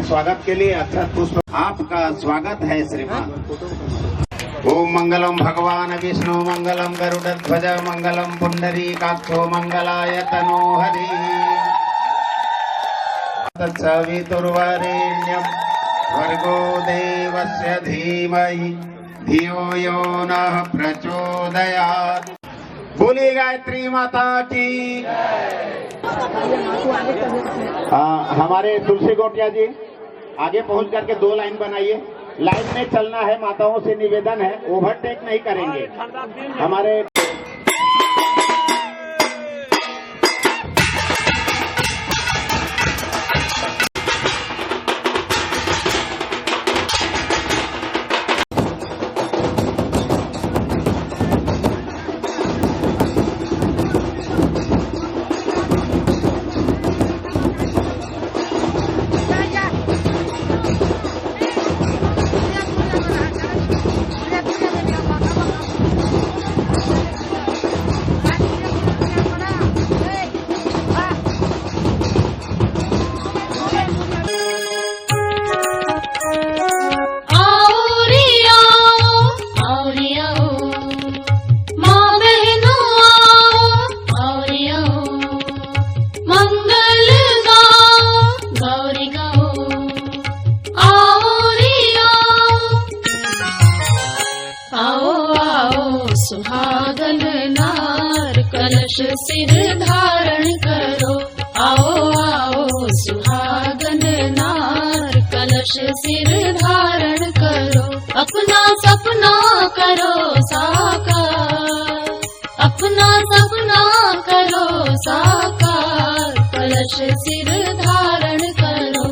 स्वागत के लिए अक्षत पुष्प आपका स्वागत है श्रीमान। ओम मंगलम भगवान विष्णु मंगलम गरुड़ध्वज मंगलम पुंडरीकाक्षो मंगलाय तनोहरि तत्सवितुर्वरेण्यं भर्गो देवस्य धीमहि धियो यो नः प्रचोदयात्। बोली गायत्री माता की। हमारे तुलसी गोटिया जी आगे पहुंच करके 2 लाइन बनाइए। लाइन में चलना है, माताओं से निवेदन है, ओवरटेक नहीं करेंगे। हमारे सुहागन नार कलश सिर धारण करो। आओ आओ सुहागन नार कलश सिर धारण करो। अपना सपना करो साकार, अपना सपना करो साकार, कलश सिर धारण करो।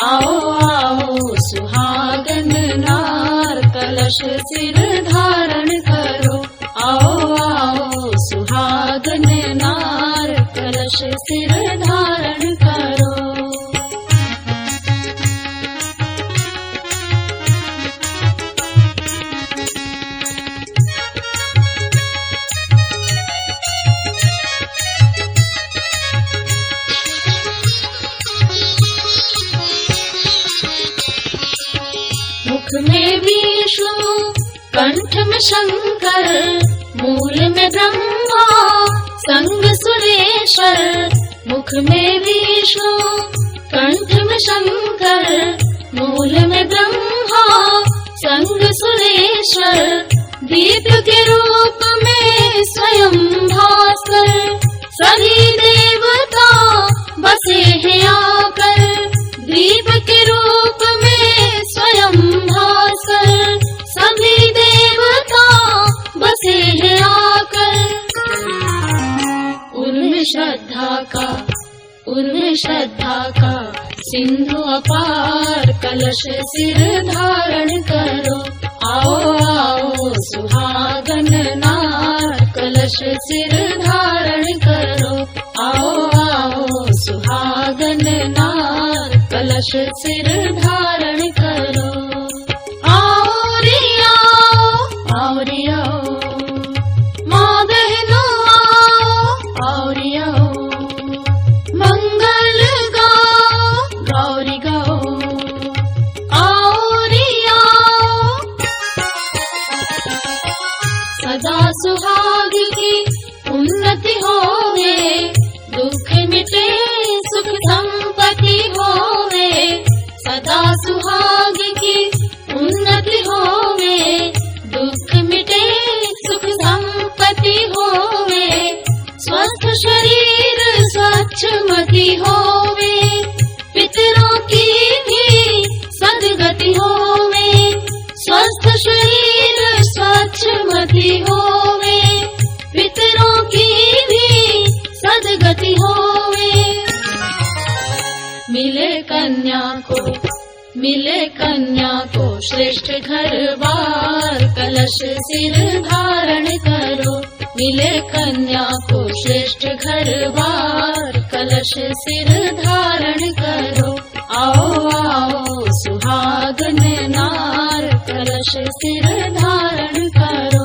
आओ आओ सुहागन नार कलश सिर धारण करो। आओ आओ सुहागन नार कलश सिर धारण करो। मुख में विष्णु कंठ में शंकर, मूल में ब्रह्मा संग सुरेश्वर। मुख में विष्णु कंठ में शंकर, मूल में ब्रह्मा संग सुरेश्वर। दीप के रूप में स्वयं भास्कर, सभी देवता बसे हैं आकर। दीप के रूप में स्वयं भास्कर, सभी देवता बसे हैं आकर। उनमें श्रद्धा का सिंधु अपार, कलश सिर धारण करो। आओ आओ सुहागन नार कलश सिर धारण करो। आओ आओ सुहागन नार कलश सिर धारण करो। आओ रे आओ, आओ रे आओ, माँ बहनों आओ रे आओ। मंगल गाओ, गौरी गाओ, आओ रे आओ। सदा सुहाग की उन्नति होवे, दुख मिटे सुख संपत्ति होवे। सदा सुहाग की उन्नति होवे, दुख मिटे सुख संपत्ति होवे। स्वस्थ शरीर स्वच्छ मति होवे, पितरों की भी सद्गति होवे। स्वस्थ शरीर स्वच्छ मति होवे, पितरों की भी सद्गति होवे। मिले कन्या को श्रेष्ठ घर बार, कलश सिर धारण करो। मिले कन्या को श्रेष्ठ घर बार, कलश सिर धारण करो। आओ आओ सुहागन नार कलश सिर धारण करो।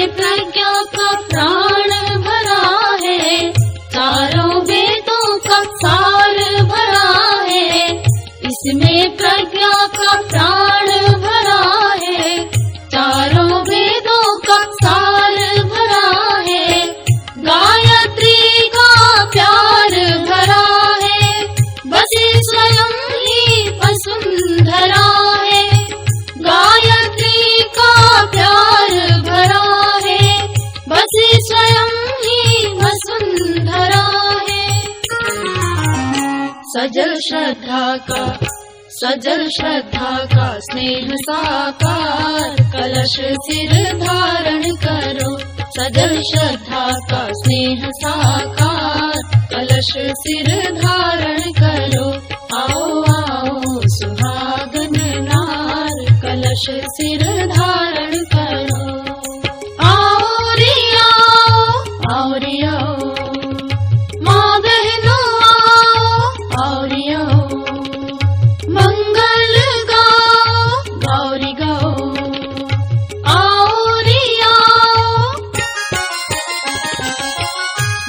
प्रज्ञा का प्राण भरा है, चारों वेदों का सार भरा है। इसमें प्रज्ञा का प्राण भरा है, चारों वेदों का सार भरा है। गायत्री का प्यार भरा है, बसी स्वयं ही वसुंधरा है। गायत्री का प्यार भरा है, बसी स्वयं ही वसुंधरा है। सजल श्रद्धा का स्नेह साकार, कलश सिर धारण करो। सजल श्रद्धा का स्नेह साकार, कलश सिर धारण करो। आओ आओ सुहागन नार, कलश सिर धारण करो। आओ रे आओ रे आओ, माँ बहनों आओ रे आओ। मंगल गाओ गौरी गाओ, आओ रे आओ।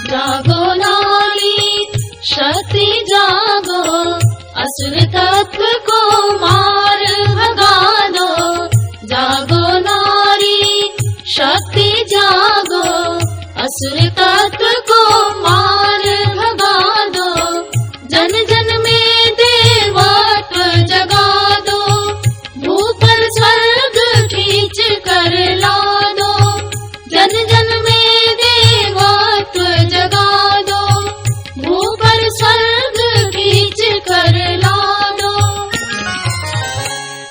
जागो नारी शक्ति जागो, असुर तत्व को मार भगा दो। जागो नारी शक्ति जागो, असुर तत्व को मार भगा दो। जन जन में देवत्व जगा दो, भूपर स्वर्ग खींच कर ला दो। जन जन में देवत्व जगा दो, भूपर स्वर्ग खींच कर ला दो।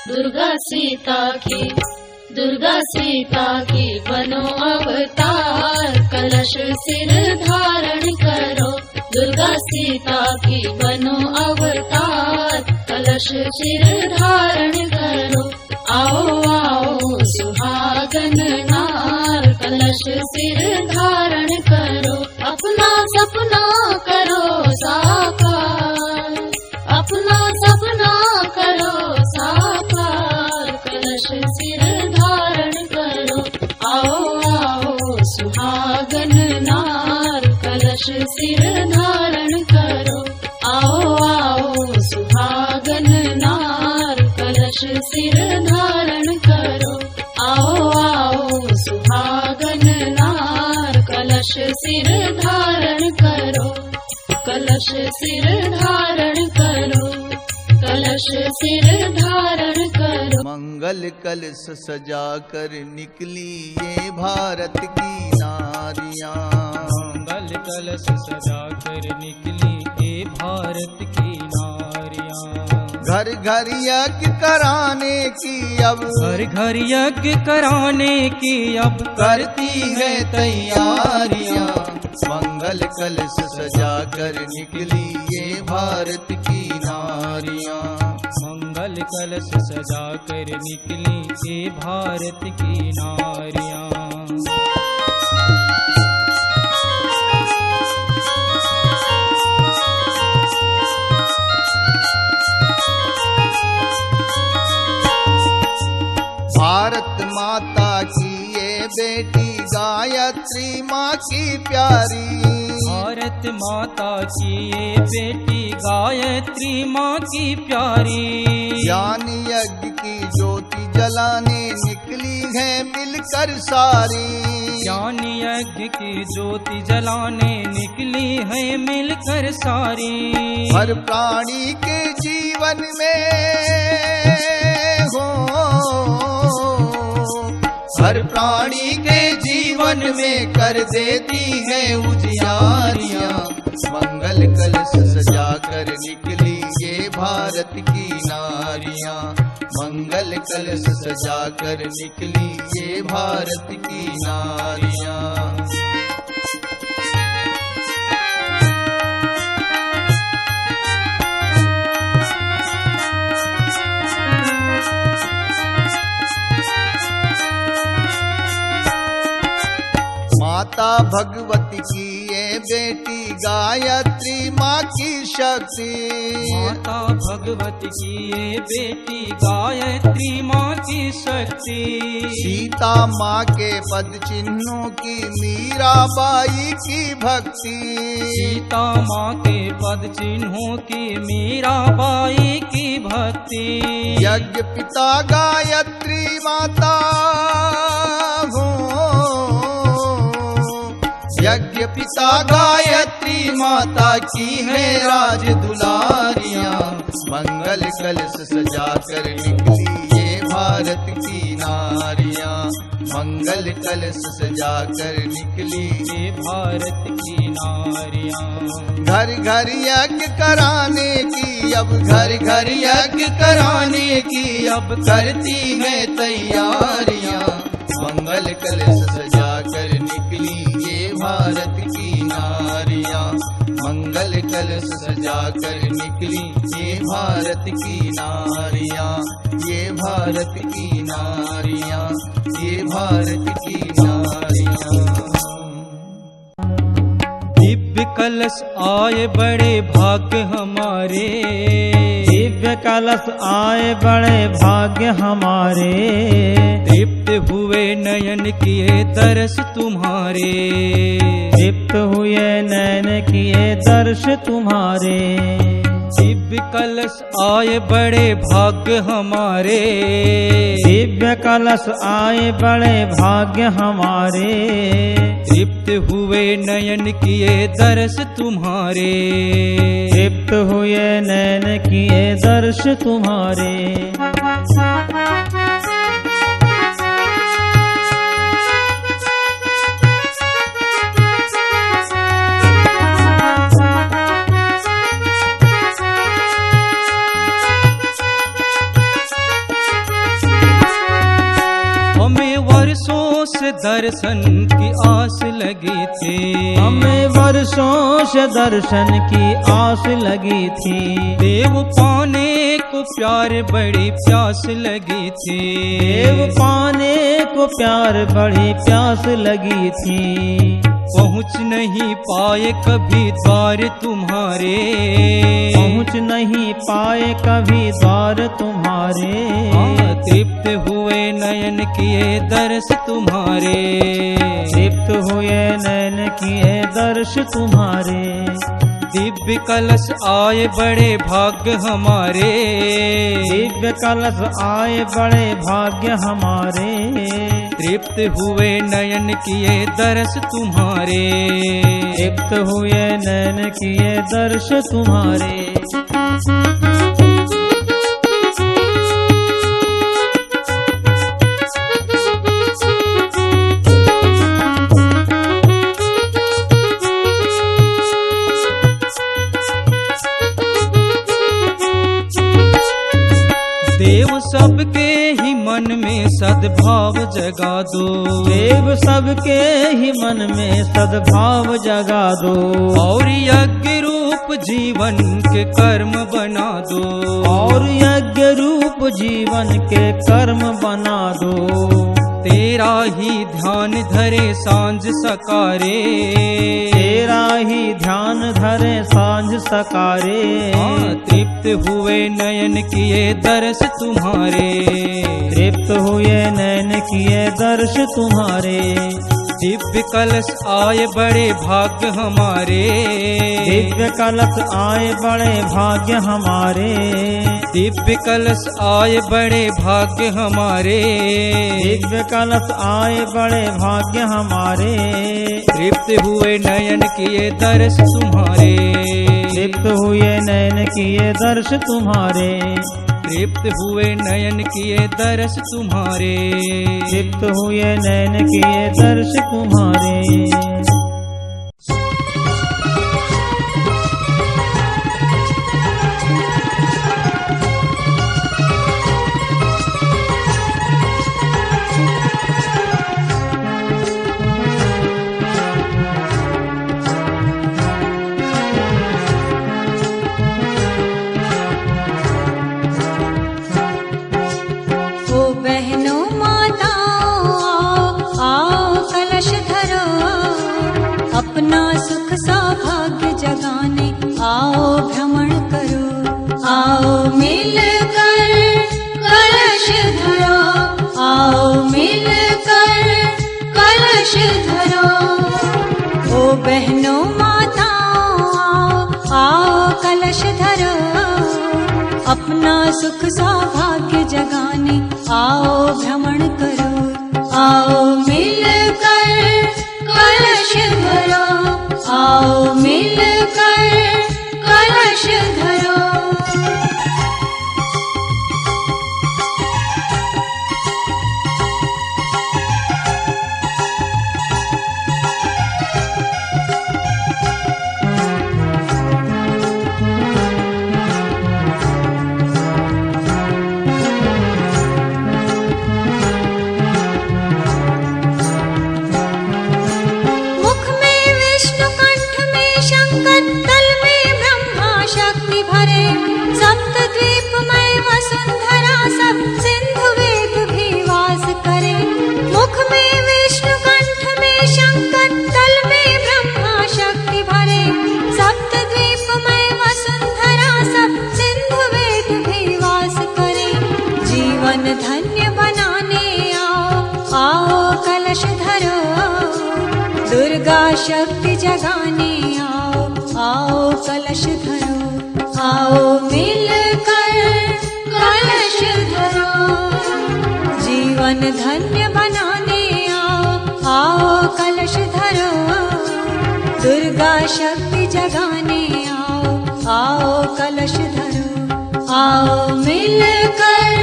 दुर्गा सीता की बनो अवतार, कलश सिर धारण करो। दुर्गा सीता की बनो अवतार, कलश सिर धारण करो। आओ आओ सुहागन नार, कलश सिर धारण करो। अपना सपना करो साकार, अपना सपना करो साकार, कलश सिर धारण करो। आओ आओ सुहागन नार, कलश सिर धारण करो। आओ आओ सुहागन नार, कलश सिर धारण करो। आओ आओ सुहागन नार, कलश सिर धारण करो। कलश सिर धारण करो, कलश सिर धारण करो। मंगल कलश सजा कर निकली ये भारत की नारियां। मंगल कलश सजा कर निकली ये भारत की नारियां। घर घर यज्ञ कराने की अब, घर घर यज्ञ कराने की अब करती है तैयारियां। मंगल कलश सजा कर निकली ये भारत की नारियां। मंगल कलश सजा कर निकली ये भारत की नारियां। भारत माता की ये बेटी गायत्री माँ की प्यारी। भारत माता की ये बेटी गायत्री माँ की प्यारी। ज्ञान यज्ञ की ज्योति जलाने निकली है मिलकर सारी। ज्ञान यज्ञ की ज्योति जलाने निकली है मिलकर सारी। हर प्राणी के जीवन में हो, हर प्राणी के जीवन में कर देती है उजियारियां। मंगल कलश सजा कर निकली ये भारत की नारियां। मंगल कलश सजा कर निकली ये भारत की नारियां। माता भगवती की ये बेटी गायत्री माँ की शक्ति। माता भगवती की ये बेटी गायत्री माँ की शक्ति। सीता माँ के पद चिन्हों की मीराबाई की भक्ति। सीता माँ के पद चिन्हों की मीराबाई की भक्ति। यज्ञ पिता गायत्री माता हो, यज्ञ पिता गायत्री माता की है राज दुलारियां। मंगल कलश सजा कर निकली ये भारत की नारियां। मंगल कलश सजा कर निकली ये भारत की नारियां। घर घर यज्ञ कराने की, अब घर घर यज्ञ कराने की अब करती है तैयारियां। मंगल कलश सजा कर निकली ये भारत की नारियां। मंगल कलश सजा कर निकली ये भारत की नारियां। ये भारत की नारियां, ये भारत की नारियां। दिव्य कलश आए बड़े भाग्य हमारे। दिव्य कलश आए बड़े भाग्य हमारे। तृप्त हुए नयन किए दर्श तुम्हारे। तृप्त हुए नैन किए दर्श तुम्हारे। दिव्य कलश आए बड़े भाग्य हमारे। दिव्य कलश आए बड़े भाग्य हमारे। तृप्त हुए नयन किए दर्श तुम्हारे। तृप्त हुए नैन किए दर्श तुम्हारे। वर्षों से दर्शन की आस लगी थी। हमें वर्षों से दर्शन की आस लगी थी। देव पाने को प्यार बड़ी प्यास लगी थी। देव पाने को प्यार बड़ी प्यास लगी थी। पहुँच नहीं पाए कभी द्वार तुम्हारे। पहुँच नहीं पाए कभी द्वार तुम्हारे। तृप्त हुए नयन किए दर्श तुम्हारे। तृप्त हुए नयन किए दर्श तुम्हारे। दिव्य कलश आए बड़े भाग्य हमारे। दिव्य कलश आए बड़े भाग्य हमारे। तृप्त हुए नयन किए दर्श तुम्हारे। तृप्त हुए नयन किए दर्श तुम्हारे। देव सबके ही मन में सद्भाव जगा दो। देव सबके ही मन में सद्भाव जगा दो। और यज्ञ रूप जीवन के कर्म बना दो। और यज्ञ रूप जीवन के कर्म बना दो। तेरा ही ध्यान धरे सांझ सकारे। तेरा ही ध्यान धरे सांझ सकारे। तृप्त हुए नयन किए दर्श तुम्हारे। तृप्त हुए नयन किए दर्श तुम्हारे। दिव्य कलश आए बड़े भाग्य हमारे। दिव्य कलश आए बड़े भाग्य हमारे। दिव्य कलश आए बड़े भाग्य हमारे। दिव्य कलश आए बड़े भाग्य हमारे। तृप्त हुए नयन किए दर्श तुम्हारे। तृप्त हुए नयन किए दर्श तुम्हारे। तृप्त हुए नयन किए दर्श तुम्हारे। तृप्त हुए नयन किए दर्श तुम्हारे। ओ बहनों माताओं आओ कलश धर बहनों माताओं आओ कलश धरो, अपना सुख सौभाग्य जगाने आओ भ्रमण करो। आओ मिलकर कलश धरो, आओ मिलकर कलश धरो। धन्य बनाने आओ, आओ कलश धरो, दुर्गा शक्ति जगाने आओ, आओ कलश धरो। आओ मिलकर कलश धरो, जीवन धन्य बनाने आओ, आओ कलश धरो, दुर्गा शक्ति जगाने आओ, आओ कलश धरो। आओ मिलकर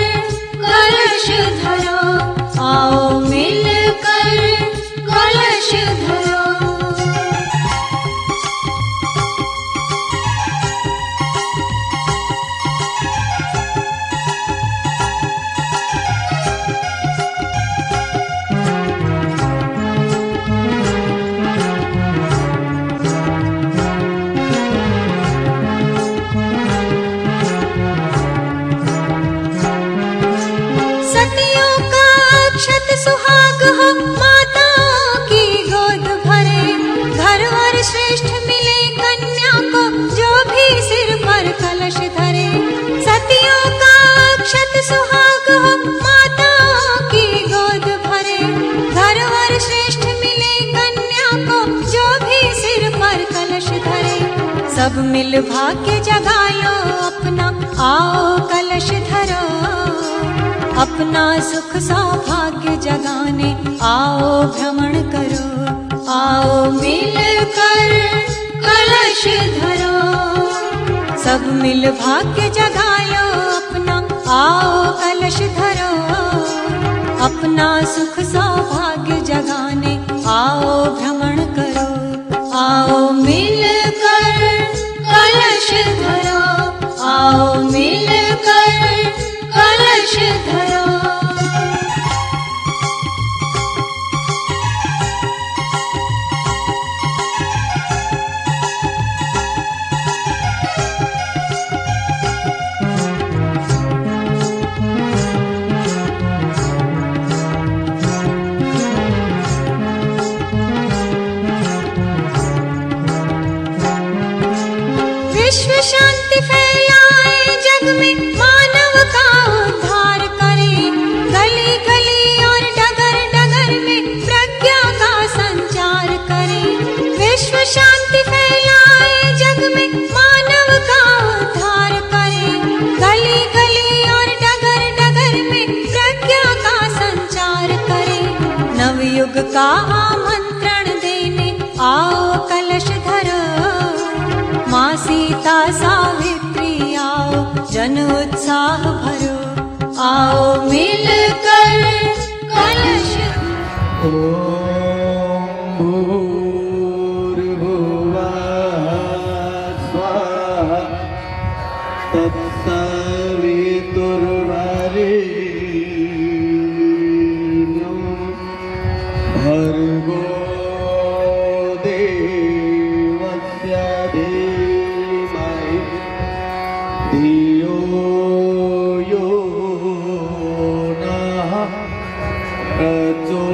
कलश धरो, आओ मिलकर कलश धरो। सुहाग हो माताओं की गोद भरे, घर और श्रेष्ठ मिले कन्या को जो भी सिर पर कलश धरे। सतियों का अक्षत सुहाग हो माताओं की गोद भरे, घर और श्रेष्ठ मिले कन्या को जो भी सिर पर कलश धरे। सब मिल भाग्य जगा लो अपना, आओ कलश धरो, अपना सुख सौभाग्य जगाने आओ भ्रमण करो। आओ मिलकर कलश धरो, सब मिल भाग्य जगा लो अपना, आओ कलश धरो, अपना सुख सौभाग्य जगाने आओ भ्रमण करो। आओ मिलकर कलश धरो, आओ मिलकर कलश धरो। विश्व शांति फैलाए जग में, मानव का उद्धार करे, गली गली और डगर डगर में प्रज्ञा का संचार करे। विश्व शांति फैलाए जग में, मानव का उद्धार करे, गली गली और डगर डगर में प्रज्ञा का संचार करे। नवयुग का आमंत्रण देने आओ कलश धरो, माँ सीता सावित्री आओ जन उत्साह भरो। आओ मिलकर कलश ओम भूर्भुवः स्वाहा तत्सवितुर्वरेण्यं भर्गो देवस्य धीमहि धियो यो नः प्रचोदयात्।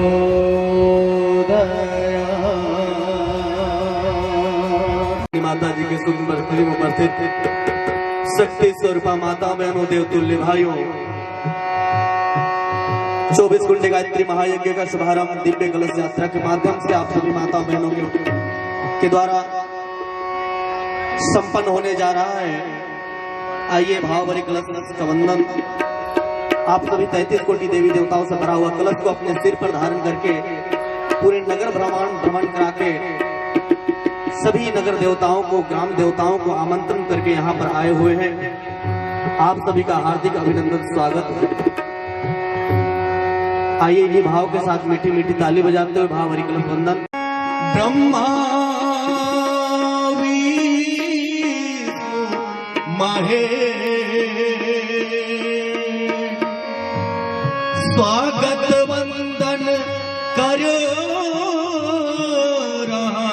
माता जी के सुंदर में उपस्थित शक्ति स्वरूपा माता बहनों देवतुल्य भाइयों, 24 घंटे गायत्री महायज्ञ का शुभारंभ दिव्य कलश यात्रा के माध्यम से आप सभी माता बहनों के के द्वारा संपन्न होने जा रहा है। आइए भाव भरे कलश का वंदन। आप सभी 33 कोटि देवी देवताओं से भरा हुआ कलश को अपने सिर पर धारण करके पूरे नगर भ्रमण करा के सभी नगर देवताओं को, ग्राम देवताओं को आमंत्रण करके यहाँ पर आए हुए हैं। आप सभी का हार्दिक अभिनंदन, स्वागत है। आइए इन्हीं भाव के साथ मीठी मीठी ताली बजाते हुए भाव भरी कलश वंदन। ब्रह्मा महेश स्वागत वंदन करो रहा,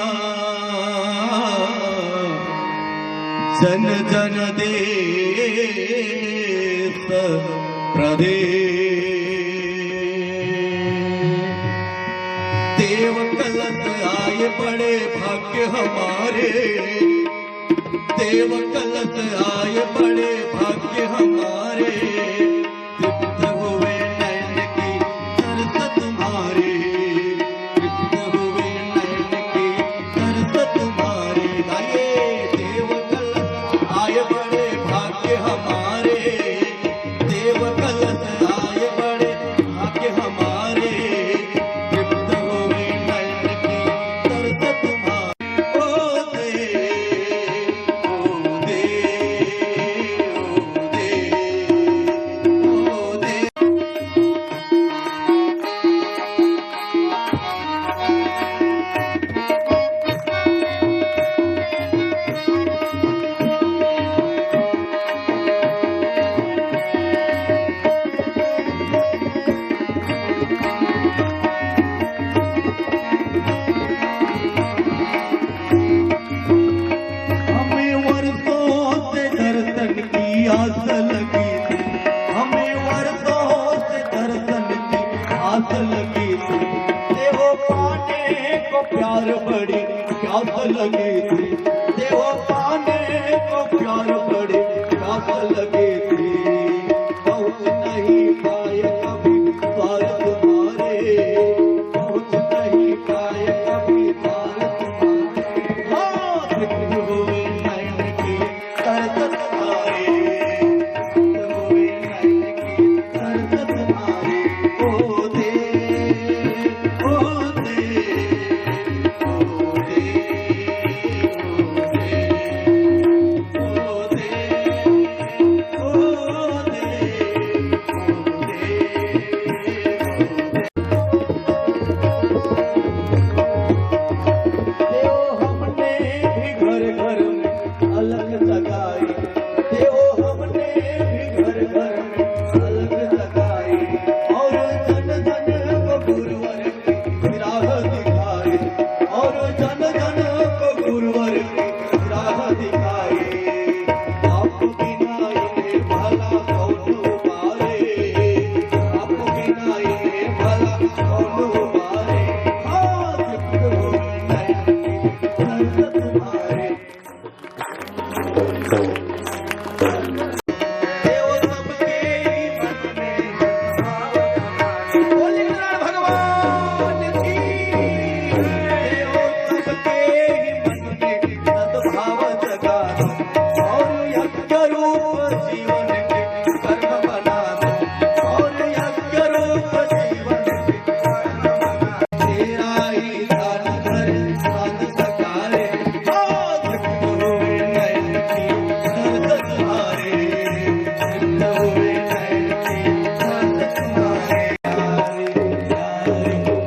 जन जन देश प्रदेश। देव कलश आए बड़े भाग्य हमारे, देव कलश आए बड़े भाग्य हमारे। तृप्त हुए नैन की तरस तुम्हारे, तृप्त हुए नैन की तरस तुम्हारे। गाइए देव कलश आए बड़े भाग्य हमारे, देव कलश आए बड़े भाग्य हमारे। तृप्त हुए नैन की तरस तुम्हारे। ओ दे आस लगी थी, हमें वर्षों से दर्शन की आस लगी थी। देवो पाने को प्यार बड़ी प्यास लगी थी, देवो पाने को प्यार बड़ी प्यास लगी थी। पहुँच नहीं पाए कभी द्वार तुम्हारे, पहुँच नहीं पाए कभी द्वार तुम्हारे। हाँ तृप्त हुए नैन की तरस तुम्हारे,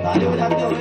ताली बजाते हुए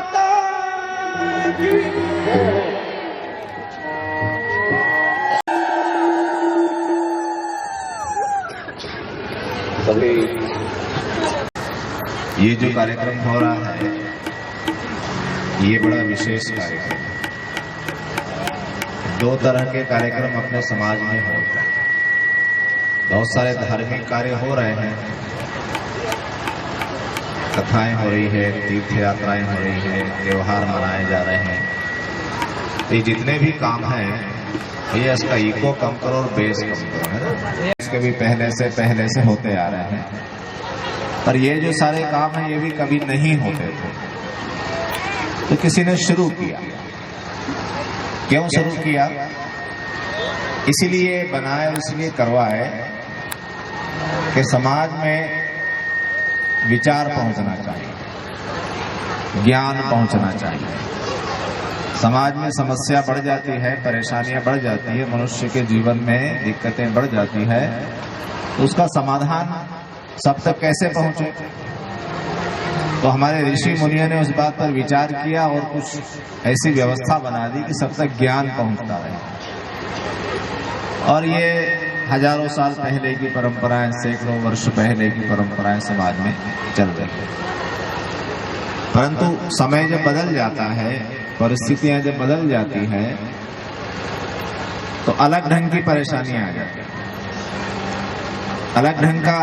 माता की ये जो कार्यक्रम हो रहा है ये बड़ा विशेष कार्यक्रम है। दो तरह के कार्यक्रम अपने समाज में होते हैं। बहुत सारे धार्मिक कार्य हो रहे हैं, कथाएं हो रही है, तीर्थ यात्राएं हो रही है, त्योहार मनाए जा रहे हैं। ये जितने भी काम हैं ये इसका इको कम करो और बेस कम करो, है ना। इसके भी पहले से होते आ रहे हैं, पर ये जो सारे काम हैं ये भी कभी नहीं होते थे, तो किसी ने शुरू किया। क्यों शुरू किया? इसीलिए बनाए, इसलिए करवाए कि समाज में विचार पहुंचना चाहिए, ज्ञान पहुंचना चाहिए। समाज में समस्या बढ़ जाती है, परेशानियां बढ़ जाती है, मनुष्य के जीवन में दिक्कतें बढ़ जाती है, तो उसका समाधान सब तक कैसे पहुंचे? तो हमारे ऋषि मुनियों ने उस बात पर विचार किया और कुछ ऐसी व्यवस्था बना दी कि सब तक ज्ञान पहुंचता रहे। और ये हजारों साल पहले की परंपराएं, सैकड़ों वर्ष पहले की परंपराएं समाज में चल रही है। परंतु समय जब बदल जाता है, परिस्थितियां जब बदल जाती है, तो अलग ढंग की परेशानियां आ जाती हैं, अलग ढंग का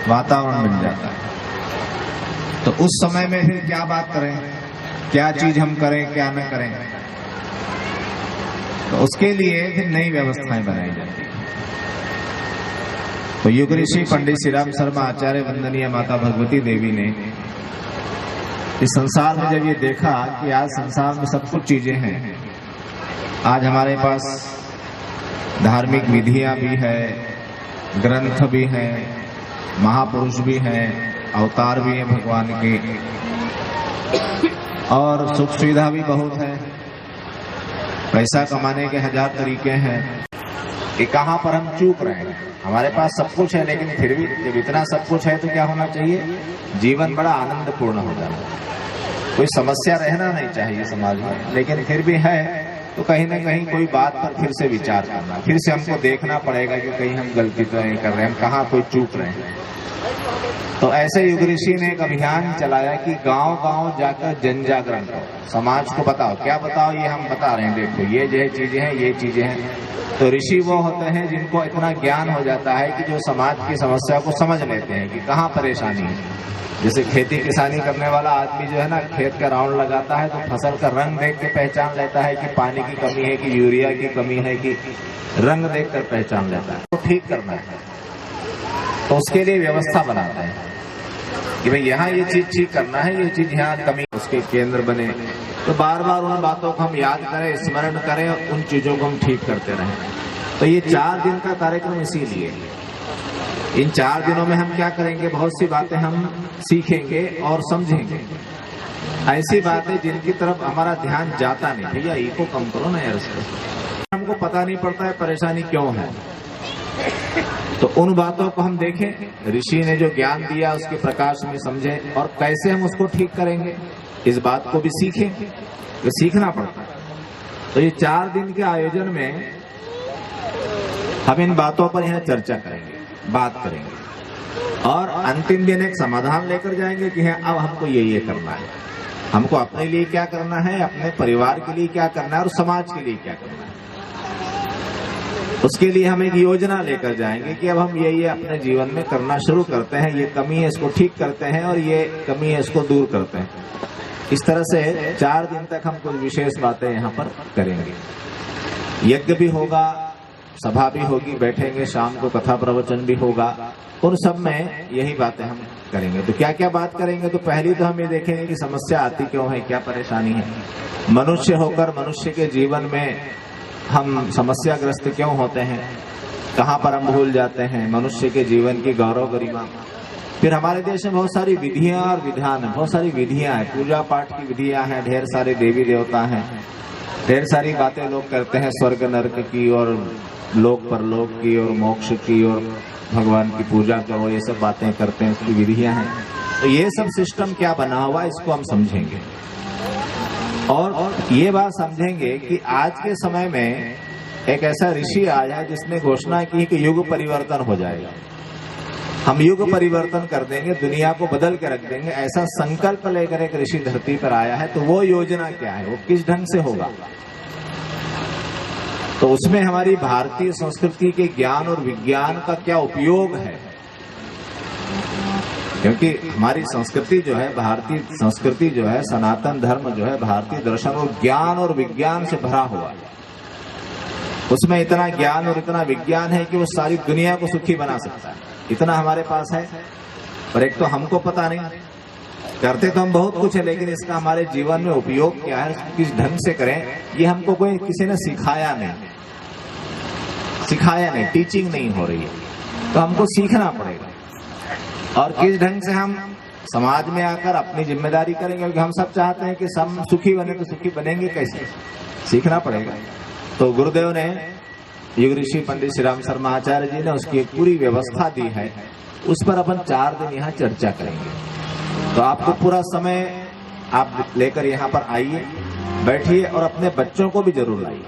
वातावरण बन जाता है। तो उस समय में फिर क्या बात करें, क्या चीज हम करें, क्या न करें, तो उसके लिए फिर नई व्यवस्थाएं बनाई जाती हैं। तो युग ऋषि पंडित श्री राम शर्मा आचार्य वंदनीय माता भगवती देवी ने इस संसार में जब ये देखा कि आज संसार में सब कुछ चीजें हैं, आज हमारे पास धार्मिक विधियां भी है, ग्रंथ भी हैं, महापुरुष भी हैं, अवतार भी है भगवान के, और सुख सुविधा भी बहुत है, पैसा कमाने के 1000 तरीके हैं, कि कहाँ पर हम चूक रहे हैं। हमारे पास सब कुछ है, लेकिन फिर भी जब इतना सब कुछ है तो क्या होना चाहिए? जीवन बड़ा आनंदपूर्ण हो जाना, कोई समस्या रहना नहीं चाहिए समाज में। लेकिन फिर भी है तो कहीं ना कहीं कोई बात पर फिर से विचार करना, फिर से हमको देखना पड़ेगा कि कहीं हम गलती तो नहीं कर रहे हैं, हम कहाँ कोई चूक रहे हैं। तो ऐसे युग ऋषि ने एक अभियान चलाया कि गांव गांव जाकर जन जागरण करो, समाज को बताओ। क्या बताओ? ये हम बता रहे हैं, देखो ये जो चीजें हैं, ये चीजें हैं। तो ऋषि वो होते हैं जिनको इतना ज्ञान हो जाता है कि जो समाज की समस्या को समझ लेते हैं कि कहाँ परेशानी है। जैसे खेती किसानी करने वाला आदमी जो है ना, खेत का राउंड लगाता है तो फसल का रंग देख के पहचान लेता है कि पानी की कमी है, कि यूरिया की कमी है, कि रंग देख कर पहचान लेता है। तो ठीक करना है तो उसके लिए व्यवस्था बनाता है कि भाई यहाँ ये चीज ठीक करना है, ये चीज यहाँ कमी, उसके केंद्र बने। तो बार बार उन बातों को हम याद करें, स्मरण करें, उन चीजों को हम ठीक करते रहें। तो ये 4 दिन का कार्यक्रम इसीलिए। इन 4 दिनों में हम क्या करेंगे? बहुत सी बातें हम सीखेंगे और समझेंगे, ऐसी बातें जिनकी तरफ हमारा ध्यान जाता नहीं। भैया इको कम करो ना यार, हमको पता नहीं पड़ता है परेशानी क्यों है। तो उन बातों को हम देखें, ऋषि ने जो ज्ञान दिया उसके प्रकाश में समझें, और कैसे हम उसको ठीक करेंगे इस बात को भी सीखें, तो सीखना पड़ता है। तो ये 4 दिन के आयोजन में हम इन बातों पर यहाँ चर्चा करेंगे, बात करेंगे, और अंतिम दिन एक समाधान लेकर जाएंगे कि हाँ अब हमको ये करना है, हमको अपने लिए क्या करना है, अपने परिवार के लिए क्या करना है, और समाज के लिए क्या करना है। उसके लिए हम एक योजना लेकर जाएंगे कि अब हम ये अपने जीवन में करना शुरू करते हैं, ये कमी है इसको ठीक करते हैं, और ये कमी है इसको दूर करते हैं। इस तरह से 4 दिन तक हम कुछ विशेष बातें यहाँ पर करेंगे। यज्ञ भी होगा, सभा भी होगी, बैठेंगे, शाम को कथा प्रवचन भी होगा, उन सब में यही बातें हम करेंगे। तो क्या क्या बात करेंगे? तो पहली तो हम ये देखेंगे कि समस्या आती क्यों है, क्या परेशानी है, मनुष्य होकर मनुष्य के जीवन में हम समस्याग्रस्त क्यों होते हैं, कहाँ पर हम भूल जाते हैं, मनुष्य के जीवन की गौरव गरिमा। फिर हमारे देश में बहुत सारी विधियां और विधान है, बहुत सारी विधियां हैं, पूजा पाठ की विधियां हैं, ढेर सारे देवी देवता हैं, ढेर सारी बातें लोग करते हैं, स्वर्ग नरक की और लोक परलोक की और मोक्ष की और भगवान की पूजा करो, ये सब बातें करते हैं, उसकी विधियां हैं। तो ये सब सिस्टम क्या बना हुआ इसको हम समझेंगे, और ये बात समझेंगे कि आज के समय में एक ऐसा ऋषि आया है जिसने घोषणा की कि युग परिवर्तन हो जाएगा, हम युग परिवर्तन कर देंगे, दुनिया को बदल के रख देंगे, ऐसा संकल्प लेकर एक ऋषि धरती पर आया है। तो वो योजना क्या है, वो किस ढंग से होगा? तो उसमें हमारी भारतीय संस्कृति के ज्ञान और विज्ञान का क्या उपयोग है, क्योंकि हमारी संस्कृति जो है, भारतीय संस्कृति जो है, सनातन धर्म जो है, भारतीय दर्शन और ज्ञान और विज्ञान से भरा हुआ है। उसमें इतना ज्ञान और इतना विज्ञान है कि वो सारी दुनिया को सुखी बना सकता है, इतना हमारे पास है। पर एक तो हमको पता नहीं, करते तो हम बहुत कुछ है, लेकिन इसका हमारे जीवन में उपयोग क्या है, किस ढंग से करें, ये हमको कोई किसी ने सिखाया नहीं, टीचिंग नहीं हो रही है। तो हमको सीखना पड़ेगा, और किस ढंग से हम समाज में आकर अपनी जिम्मेदारी करेंगे, क्योंकि हम सब चाहते हैं कि सब सुखी बने, तो सुखी बनेंगे कैसे, सीखना पड़ेगा। तो गुरुदेव ने, युग ऋषि पंडित श्री राम शर्मा आचार्य जी ने उसकी एक पूरी व्यवस्था दी है, उस पर अपन 4 दिन यहाँ चर्चा करेंगे। तो आपको पूरा समय आप लेकर यहाँ पर आइए, बैठिए और अपने बच्चों को भी जरूर लाइए।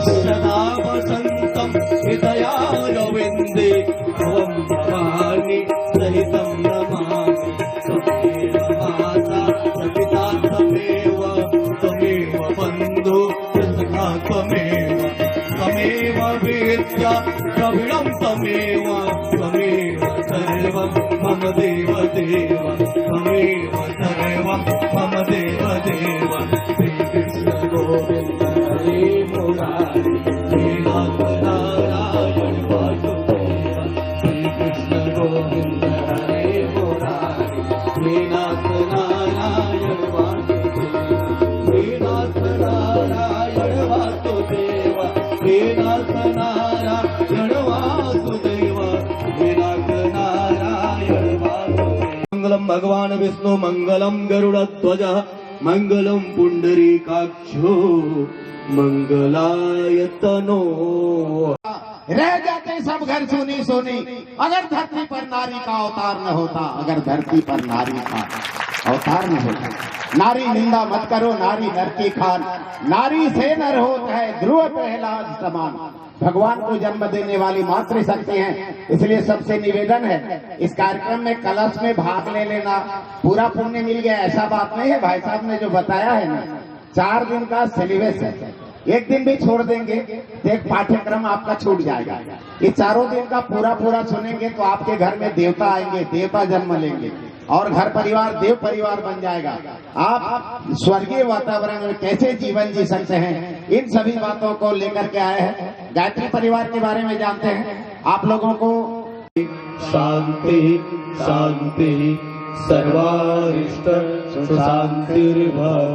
सदा वसंतम हृदयारविंदे सर्वं मम देव देव त्वमेव सर्वं मम देव देव श्रीकृष्ण गोविन्द हरे मुरारी हे नाथ नारायण वासुदेव श्रीकृष्ण गोविन्द हरे मुरारी हे नाथ नारायण वासुदेव हे नाथ नारायण वासुदेव हे नाथ नारायण वासुदेव हे नाथ नारायण वासुदेव मंगलम भगवान विष्णु मंगलम गरुड़ध्वज मंगलम पुंडरीकाक्षो मंगलायतनो। रह जाते सब घर सोनी सोनी अगर धरती पर नारी का अवतार न होता, अगर धरती पर नारी का अवतार न होता। नारी निंदा मत करो, नारी नर की खान, नारी से नर होता है ध्रुव प्रहलाद समान। भगवान को जन्म देने वाली मातृशक्ति है, इसलिए सबसे निवेदन है इस कार्यक्रम में कलश में भाग ले लेना, पूरा पुण्य मिल गया ऐसा बात नहीं है। भाई साहब ने जो बताया है ना, 4 दिन का सिलेबस है, एक दिन भी छोड़ देंगे तो एक पाठ्यक्रम आपका छूट जाएगा। ये 4 दिन का पूरा सुनेंगे तो आपके घर में देवता आएंगे, देवता जन्म लेंगे और घर परिवार देव परिवार बन जाएगा। आप स्वर्गीय वातावरण में कैसे जीवन जी सकते हैं, इन सभी बातों को लेकर के आए हैं। गायत्री परिवार के बारे में जानते हैं आप लोगों को। शांति शांति सर्वारिष्ट शांतिर्भवतु।